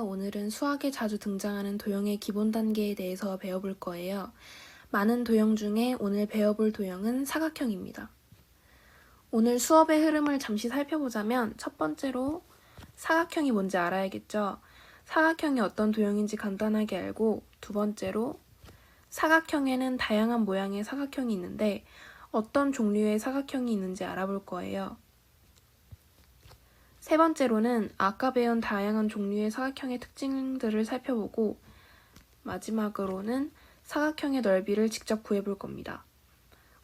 안녕하세요. 오늘은 수학에 자주 등장하는 도형의 기본 단계에 대해서 배워볼 거예요. 많은 도형 중에 오늘 배워볼 도형은 사각형입니다. 오늘 수업의 흐름을 잠시 살펴보자면 첫 번째로 사각형이 뭔지 알아야겠죠. 사각형이 어떤 도형인지 간단하게 알고, 두 번째로 사각형에는 다양한 모양의 사각형이 있는데 어떤 종류의 사각형이 있는지 알아볼 거예요. 세 번째로는 아까 배운 다양한 종류의 사각형의 특징들을 살펴보고, 마지막으로는 사각형의 넓이를 직접 구해볼 겁니다.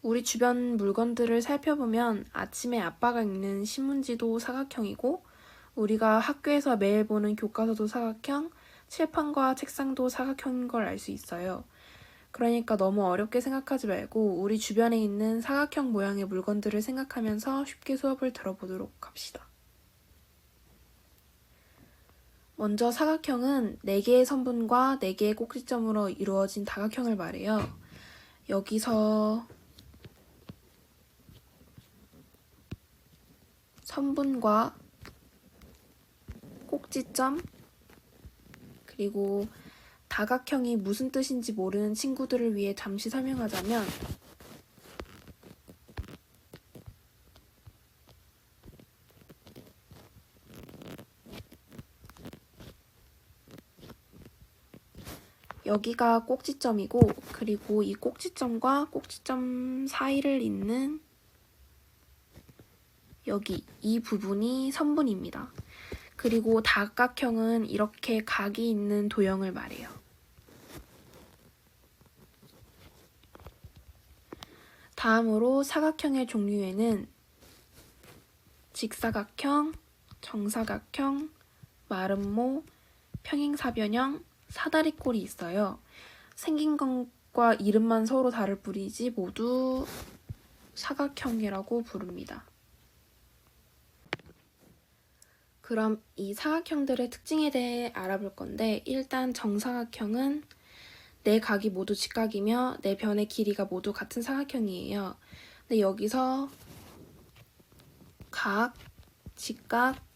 우리 주변 물건들을 살펴보면 아침에 아빠가 읽는 신문지도 사각형이고, 우리가 학교에서 매일 보는 교과서도 사각형, 칠판과 책상도 사각형인 걸 알 수 있어요. 그러니까 너무 어렵게 생각하지 말고 우리 주변에 있는 사각형 모양의 물건들을 생각하면서 쉽게 수업을 들어보도록 합시다. 먼저 사각형은 4개의 선분과 4개의 꼭지점으로 이루어진 다각형을 말해요. 여기서 선분과 꼭지점, 그리고 다각형이 무슨 뜻인지 모르는 친구들을 위해 잠시 설명하자면, 여기가 꼭지점이고, 그리고 이 꼭지점과 꼭지점 사이를 잇는 여기 이 부분이 선분입니다. 그리고 다각형은 이렇게 각이 있는 도형을 말해요. 다음으로 사각형의 종류에는 직사각형, 정사각형, 마름모, 평행사변형, 사다리꼴이 있어요. 생긴 것과 이름만 서로 다를 뿐이지 모두 사각형이라고 부릅니다. 그럼 이 사각형들의 특징에 대해 알아볼 건데, 일단 정사각형은 네 각이 모두 직각이며 네 변의 길이가 모두 같은 사각형이에요. 근데 여기서 각, 직각,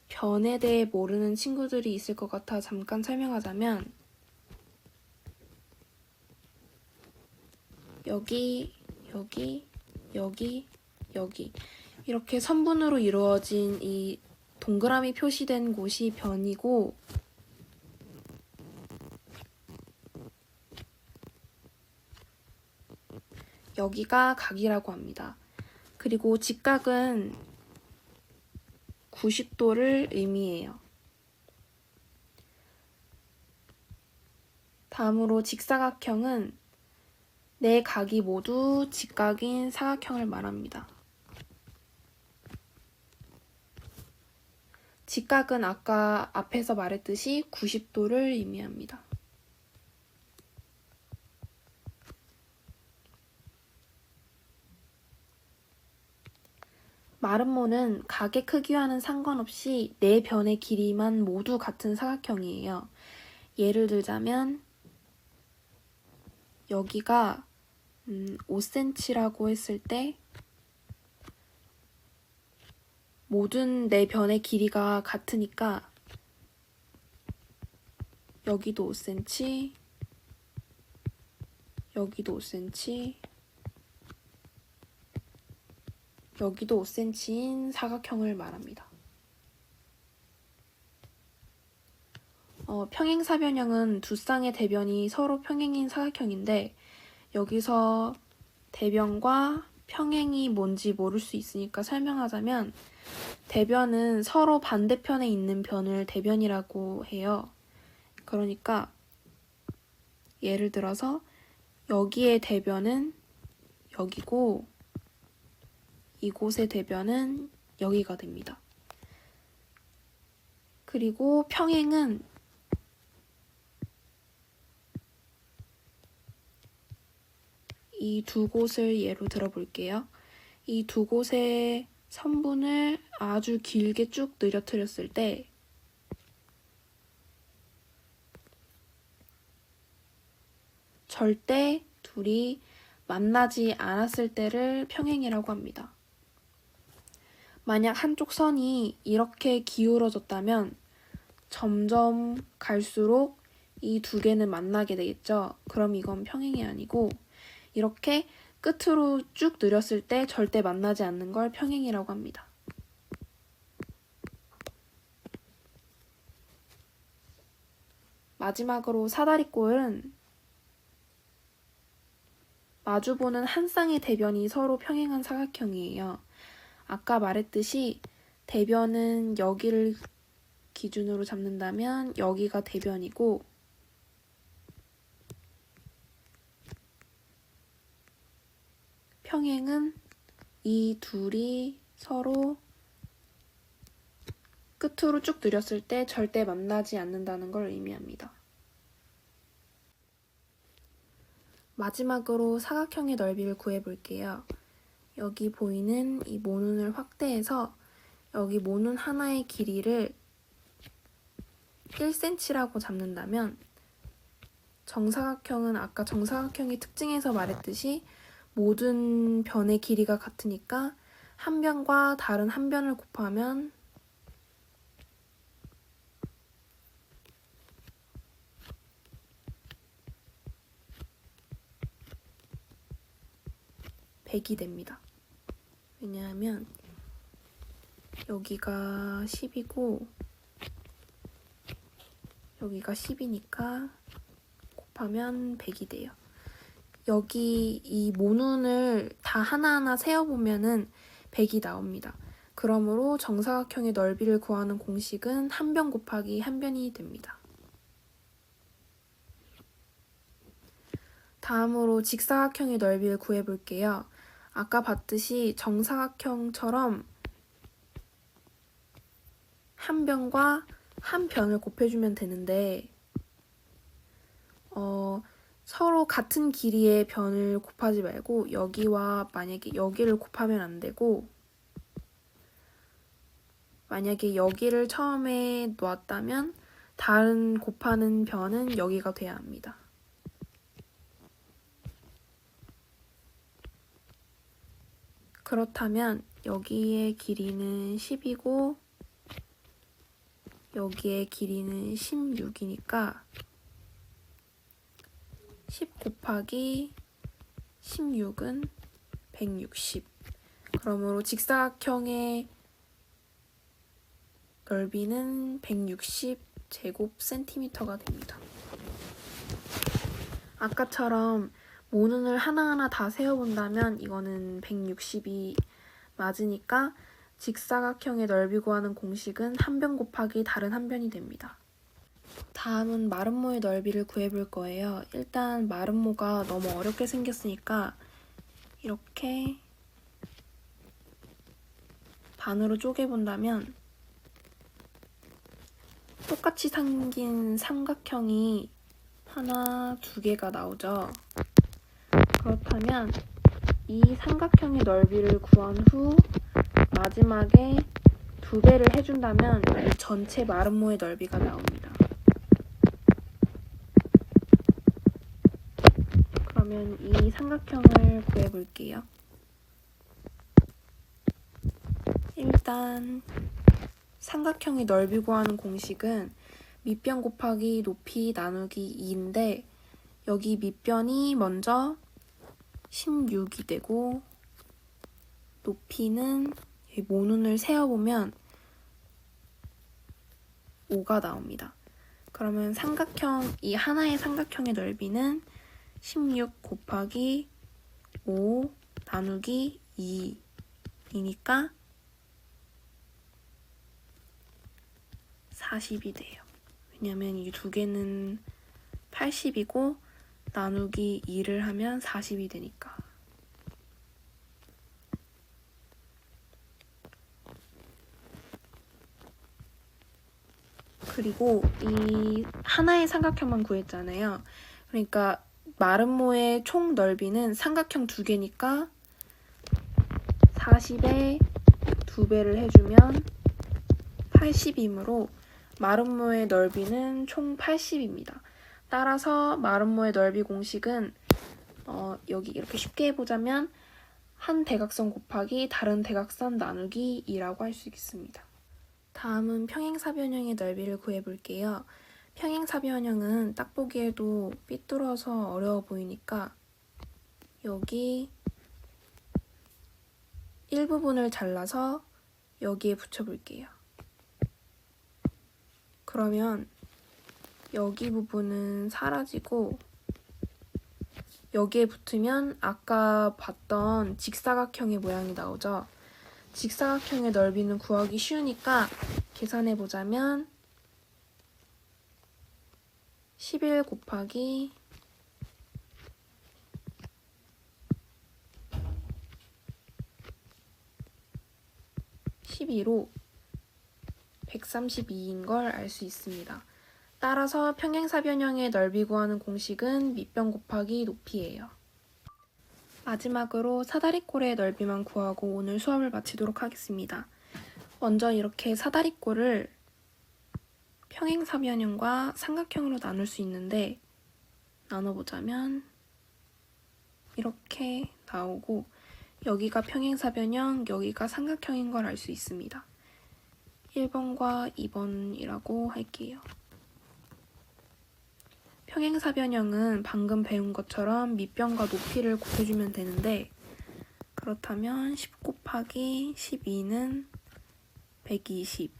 변에 대해 모르는 친구들이 있을 것 같아 잠깐 설명하자면, 여기, 여기, 여기, 여기 이렇게 선분으로 이루어진 이 동그라미 표시된 곳이 변이고, 여기가 각이라고 합니다. 그리고 직각은 90도를 의미해요. 다음으로 직사각형은 네 각이 모두 직각인 사각형을 말합니다. 직각은 아까 앞에서 말했듯이 90도를 의미합니다. 마름모는 각의 크기와는 상관없이 네 변의 길이만 모두 같은 사각형이에요. 예를 들자면 여기가 5cm라고 했을 때 모든 네 변의 길이가 같으니까 여기도 5cm, 여기도 5cm, 여기도 5cm인 사각형을 말합니다. 평행사변형은 두 쌍의 대변이 서로 평행인 사각형인데, 여기서 대변과 평행이 뭔지 모를 수 있으니까 설명하자면, 대변은 서로 반대편에 있는 변을 대변이라고 해요. 그러니까 예를 들어서 여기의 대변은 여기고 이곳의 대변은 여기가 됩니다. 그리고 평행은 이 두 곳을 예로 들어볼게요. 이 두 곳의 선분을 아주 길게 쭉 늘어뜨렸을 때 절대 둘이 만나지 않았을 때를 평행이라고 합니다. 만약 한쪽 선이 이렇게 기울어졌다면 점점 갈수록 이 두 개는 만나게 되겠죠. 그럼 이건 평행이 아니고 이렇게 끝으로 쭉 늘었을 때 절대 만나지 않는 걸 평행이라고 합니다. 마지막으로 사다리꼴은 마주보는 한 쌍의 대변이 서로 평행한 사각형이에요. 아까 말했듯이 대변은 여기를 기준으로 잡는다면 여기가 대변이고 평행은 이 둘이 서로 끝으로 쭉 늘었을 때 절대 만나지 않는다는 걸 의미합니다. 마지막으로 사각형의 넓이를 구해볼게요. 여기 보이는 이 모눈을 확대해서 여기 모눈 하나의 길이를 1cm라고 잡는다면 정사각형은 아까 정사각형의 특징에서 말했듯이 모든 변의 길이가 같으니까 한 변과 다른 한 변을 곱하면 (100이) 됩니다. 왜냐하면 여기가 10이고 여기가 10이니까 곱하면 100이 돼요. 여기 이 모눈을 다 하나하나 세어보면은 100이 나옵니다. 그러므로 정사각형의 넓이를 구하는 공식은 한 변 곱하기 한 변이 됩니다. 다음으로 직사각형의 넓이를 구해볼게요. 아까 봤듯이 정사각형처럼 한 변과 한 변을 곱해주면 되는데 서로 같은 길이의 변을 곱하지 말고 여기와 만약에 여기를 곱하면 안 되고 만약에 여기를 처음에 놓았다면 다른 곱하는 변은 여기가 돼야 합니다. 그렇다면 여기의 길이는 10이고 여기의 길이는 16이니까 10 곱하기 16은 160. 그러므로 직사각형의 넓이는 160 제곱센티미터가 됩니다. 아까처럼 모눈을 하나하나 다 세어본다면 이거는 160이 맞으니까 직사각형의 넓이 구하는 공식은 한 변 곱하기 다른 한 변이 됩니다. 다음은 마름모의 넓이를 구해볼 거예요. 일단 마름모가 너무 어렵게 생겼으니까 이렇게 반으로 쪼개본다면 똑같이 생긴 삼각형이 하나, 두 개가 나오죠. 그렇다면 이 삼각형의 넓이를 구한 후 마지막에 2배를 해준다면 이 전체 마름모의 넓이가 나옵니다. 그러면 이 삼각형을 구해볼게요. 일단 삼각형의 넓이 구하는 공식은 밑변 곱하기 높이 나누기 2인데 여기 밑변이 먼저 16이 되고 높이는 모눈을 세어보면 5가 나옵니다. 그러면 이 하나의 삼각형의 넓이는 16 곱하기 5 나누기 2이니까 40이 돼요. 왜냐면 이 두 개는 80이고 나누기 2를 하면 40이 되니까. 그리고 이 하나의 삼각형만 구했잖아요. 그러니까 마름모의 총 넓이는 삼각형 2개니까 40에 2배를 해주면 80이므로 마름모의 넓이는 총 80입니다. 따라서 마름모의 넓이 공식은 여기 이렇게 쉽게 해보자면 한 대각선 곱하기 다른 대각선 나누기 2라고 할 수 있습니다. 다음은 평행사변형의 넓이를 구해볼게요. 평행사변형은 딱 보기에도 삐뚤어서 어려워 보이니까 여기 일부분을 잘라서 여기에 붙여볼게요. 그러면 여기 부분은 사라지고 여기에 붙으면 아까 봤던 직사각형의 모양이 나오죠. 직사각형의 넓이는 구하기 쉬우니까 계산해보자면 11 곱하기 12로 132인 걸 알 수 있습니다. 따라서 평행사변형의 넓이 구하는 공식은 밑변 곱하기 높이예요. 마지막으로 사다리꼴의 넓이만 구하고 오늘 수업을 마치도록 하겠습니다. 먼저 이렇게 사다리꼴을 평행사변형과 삼각형으로 나눌 수 있는데 나눠보자면 이렇게 나오고 여기가 평행사변형, 여기가 삼각형인 걸 알 수 있습니다. 1번과 2번이라고 할게요. 평행사변형은 방금 배운 것처럼 밑변과 높이를 곱해주면 되는데 그렇다면 10 곱하기 12는 120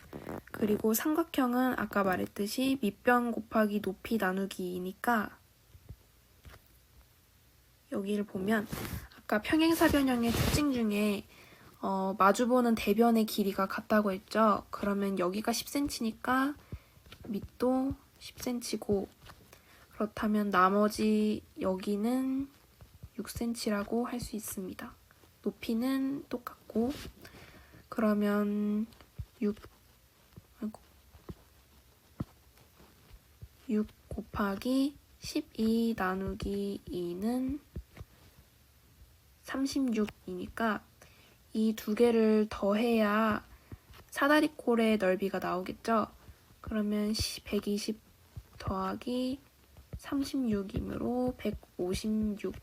그리고 삼각형은 아까 말했듯이 밑변 곱하기 높이 나누기이니까 여기를 보면 아까 평행사변형의 특징 중에 마주보는 대변의 길이가 같다고 했죠. 그러면 여기가 10cm니까 밑도 10cm고 그렇다면 나머지 여기는 6cm라고 할 수 있습니다. 높이는 똑같고 그러면 6 곱하기 12 나누기 2는 36이니까 이 두 개를 더해야 사다리꼴의 넓이가 나오겠죠? 그러면 120 더하기 36이므로 156.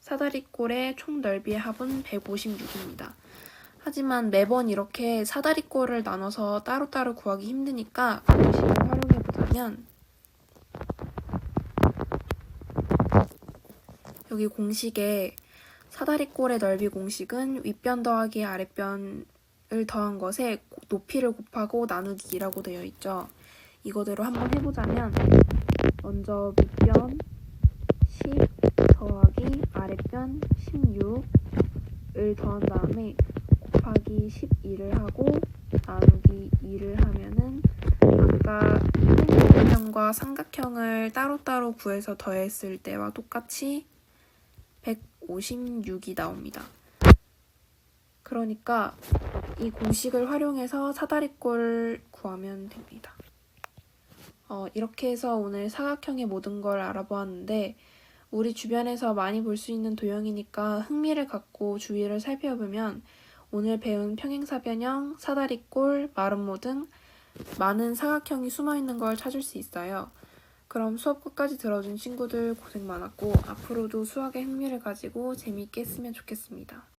사다리꼴의 총 넓이의 합은 156입니다. 하지만 매번 이렇게 사다리꼴을 나눠서 따로따로 구하기 힘드니까 공식을 활용해보자면 여기 공식에 사다리꼴의 넓이 공식은 윗변 더하기 아랫변을 더한 것에 높이를 곱하고 나누기 2라고 되어 있죠. 이거대로 한번 해보자면 먼저 밑변 10 더하기 아랫변 16을 더한 다음에 곱하기 12를 하고 나누기 2를 하면은 아까 평행사변형과 삼각형을 따로따로 구해서 더했을 때와 똑같이 156이 나옵니다. 그러니까 이 공식을 활용해서 사다리꼴 구하면 됩니다. 이렇게 해서 오늘 사각형의 모든 걸 알아보았는데 우리 주변에서 많이 볼 수 있는 도형이니까 흥미를 갖고 주위를 살펴보면 오늘 배운 평행사변형, 사다리꼴, 마름모 등 많은 사각형이 숨어있는 걸 찾을 수 있어요. 그럼 수업 끝까지 들어준 친구들 고생 많았고 앞으로도 수학에 흥미를 가지고 재미있게 했으면 좋겠습니다.